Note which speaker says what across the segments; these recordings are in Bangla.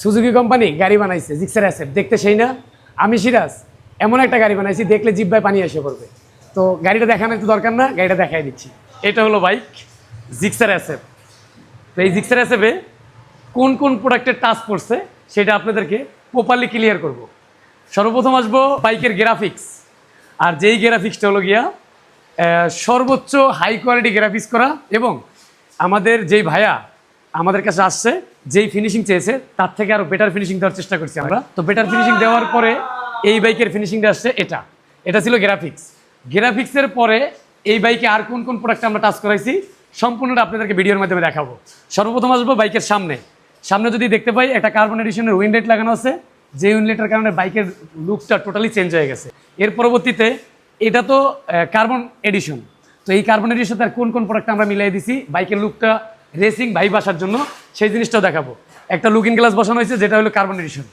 Speaker 1: সুজুকি কোম্পানি গাড়ি বানাইছে জিক্সার অ্যাসেপ, দেখতে সেই না? আমি সিরাজ এমন একটা গাড়ি বানাইছি দেখলে জিব্বায় পানি এসে পড়বে। তো গাড়িটা দেখানো একটু দরকার না, গাড়িটা দেখাই দিচ্ছি। এটা হলো বাইক জিক্সার অ্যাসেপ। তো এই জিক্সার অ্যাসেপে কোন কোন প্রোডাক্টের টাচ পড়ছে সেটা আপনাদেরকে প্রপারলি ক্লিয়ার করব। সর্বপ্রথম আসবো বাইকের গ্রাফিক্স, আর যেই গ্রাফিক্সটা হলো গিয়া সর্বোচ্চ হাই কোয়ালিটি গ্রাফিক্স করা, এবং আমাদের যেই ভাইয়া আমাদের কাছে আসছে যেই ফিনিশিং চেয়েছে তার থেকে আরও বেটার ফিনিশিং দেওয়ার চেষ্টা করছি আমরা। তো বেটার ফিনিশিং দেওয়ার পরে এই বাইকের ফিনিশিংটা আসছে এটা ছিল গ্রাফিক্স। গ্রাফিক্সের পরে এই বাইকে আর কোন কোন প্রোডাক্ট আমরা টাচ করাইছি সম্পূর্ণটা আপনাদেরকে ভিডিওর মাধ্যমে দেখাবো। সর্বপ্রথম আসবো বাইকের সামনে যদি দেখতে পাই একটা কার্বন এডিশনের উইন্ডলাইট লাগানো আছে, যে উইন্ডলাইটের কারণে বাইকের লুকটা টোটালি চেঞ্জ হয়ে গেছে। এর পরবর্তীতে এটা তো কার্বন এডিশন, তো এই কার্বন এডিশন তার কোন কোন প্রোডাক্ট আমরা মিলাই দিছি বাইকের লুকটা রেসিং ভাইব আসার জন্য, সেই জিনিসটাও দেখাবো। একটা লুকিং গ্লাস বসানো হয়েছে যেটা হলো কার্বন এডিশন,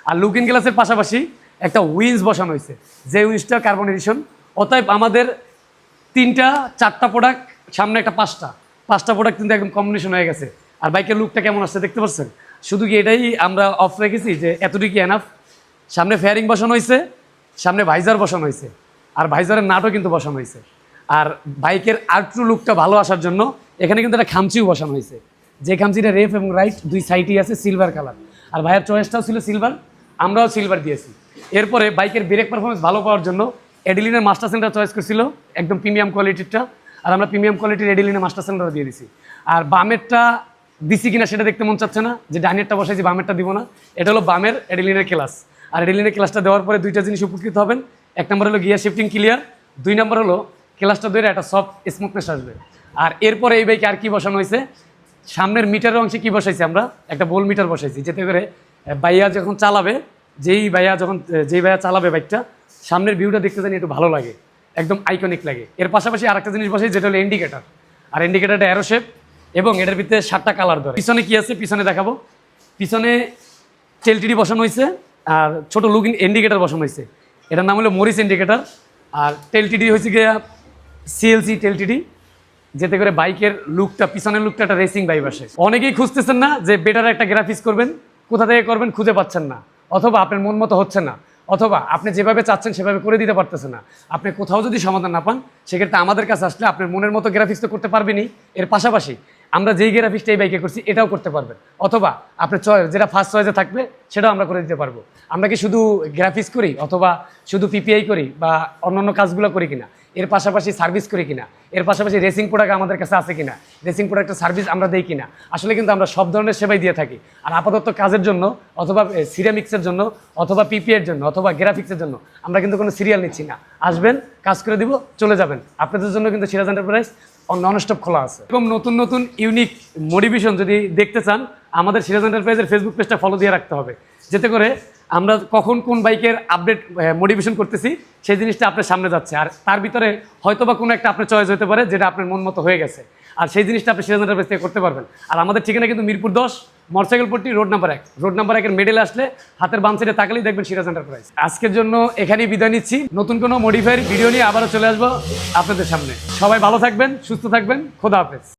Speaker 1: আর লুকিং গ্লাসের পাশাপাশি একটা উইন্স বসানো হয়েছে যে উইন্সটা কার্বন এডিশন। অতএব আমাদের 3-4টা প্রোডাক্ট, সামনে একটা 5টা প্রোডাক্ট কিন্তু একদম কম্বিনেশন হয়ে গেছে। আর বাইকের লুকটা কেমন আসছে দেখতে পাচ্ছেন। শুধু কি এটাই আমরা অফ রেখেছি যে এতটুকু এনাফ? সামনে ফেয়ারিং বসানো হয়েছে, সামনে ভাইজার বসানো হয়েছে, আর ভাইজারের নাটও কিন্তু বসানো হয়েছে। আর বাইকের আর্ট্রু লুকটা ভালো আসার জন্য এখানে কিন্তু একটা খামচিও বসানো হয়েছে, যে খামচিটা রেফ এবং রাইট দুই সাইডই আছে সিলভার কালার। আর ভাইয়ের চয়েসটাও ছিল সিলভার, আমরাও সিলভার দিয়েছি। এরপরে বাইকের ব্রেক পারফরমেন্স ভালো পাওয়ার জন্য এডিলিনের মাস্টার সেন্টার চয়েস করছিল, একদম প্রিমিয়াম কোয়ালিটিরটা, আর আমরা প্রিমিয়াম কোয়ালিটির এডিলিনের মাস্টার সেন্টার দিয়ে দিছি। আর বামেরটা দিছি কিনা সেটা দেখতে মন চাচ্ছে না, যে ডাইনেরটা বসাইছি বামেরটা দিব না। এটা হলো বামের এডিলিনের ক্লাস। আর এডিলিনের ক্লাসটা দেওয়ার পরে দুইটা জিনিস উপকৃত হবেন। 1 নম্বর হলো গিয়ার শিফটিং ক্লিয়ার, 2 নম্বর হলো ক্লাসটা ধরে একটা সফট স্মুথনেস আসবে। আর এরপরে এই বাইকে আর কি বসানো হয়েছে, সামনের মিটারের অংশে কি বসাইছি আমরা, একটা বোল মিটার বসাইছি, যাতে করে ভাইয়া যখন চালাবে, যেই ভাইয়া চালাবে বাইকটা, সামনের ভিউটা দেখতে জানি একটু ভালো লাগে, একদম আইকনিক লাগে। এর পাশাপাশি আরেকটা জিনিস বসাই যেটা হলো ইন্ডিকেটার, আর ইন্ডিকেটারটা অ্যারো শেপ, এবং এটার ভিতরে 7টা কালার ধরে। পিছনে কি আছে পিছনে দেখাবো। পিছনে টেলটিডি বসানো হয়েছে, আর ছোট লুকিং ইন্ডিকেটার বসানো হয়েছে, এটার নাম হলো মরিস ইন্ডিকেটার। আর টেলটিডি হয়েছে গিয়া সিএলসি টেলটিডি, যাতে করে বাইকের লুকটা, পিছনের লুকটা একটা রেসিং ভাইব আসে। অনেকেই খুঁজতেছেন না যে বেটার একটা গ্রাফিক্স করবেন, কোথা থেকে করবেন খুঁজে পাচ্ছেন না, অথবা আপনার মন মতো হচ্ছে না, অথবা আপনি যেভাবে চাচ্ছেন সেভাবে করে দিতে পারতেছেন না। আপনি কোথাও যদি সমাধান না পান, সেক্ষেত্রে আমাদের কাছে আসলে আপনার মনের মতো গ্রাফিক্স তো করতে পারবেনই, এর পাশাপাশি আমরা যেই গ্রাফিক্সটা এই বাইকে করছি এটাও করতে পারবেন, অথবা আপনার চয়েস যেটা ফার্স্ট চয়েসে থাকবে সেটাও আমরা করে দিতে পারবো। আমরা কি শুধু গ্রাফিক্স করি, অথবা শুধু পিপিআই করি, বা অন্যান্য কাজগুলো করি কিনা, এর পাশাপাশি সার্ভিস করি কিনা, এর পাশাপাশি রেসিং প্রোডাক্ট আমাদের কাছে আছে কিনা, রেসিং প্রোডাক্টের সার্ভিস আমরা দেই কিনা, আসলে কিন্তু আমরা সব ধরনের সেবাই দিয়ে থাকি। আর আপাতত কাজের জন্য, অথবা সিরামিক্সের জন্য, অথবা পিপিএর জন্য, অথবা গ্রাফিক্সের জন্য আমরা কিন্তু কোনো সিরিয়াল নিচ্ছি না। আসবেন, কাজ করে দিব, চলে যাবেন। আপনাদের জন্য কিন্তু সিরাজ এন্টারপ্রাইজ ননস্টপ খোলা আছে। এরকম নতুন নতুন ইউনিক মডিফিকেশন যদি দেখতে চান, আমাদের সিরাজ এন্টারপ্রাইজের ফেসবুক পেজটা ফলো দিয়ে রাখতে হবে, যাতে করে আমরা কখন কোন বাইকের আপডেট মডিফিকেশন করতেছি সেই জিনিসটা আপনার সামনে যাচ্ছে। আর তার ভিতরে হয়তো বা কোনো একটা আপনার চয়েস হতে পারে যেটা আপনার মন মতো হয়ে গেছে, আর সেই জিনিসটা আপনি সিরাজ এন্টারপ্রাইজ থেকে করতে পারবেন। আর আমাদের ঠিকানা কিন্তু মিরপুর 10 মোটরসাইকেলপট্টি রোড নাম্বার 1। রোড নাম্বার 1-এর মিডলে আসলে হাতের বাম সাইডে তাকালেই দেখবেন সিরাজ এন্টারপ্রাইজ। আজকের জন্য এখানেই বিদায় নিচ্ছি। নতুন কোনো মডিফাইড ভিডিও নিয়ে আবারও চলে আসবো আপনাদের সামনে। সবাই ভালো থাকবেন, সুস্থ থাকবেন, খোদা হাফেজ।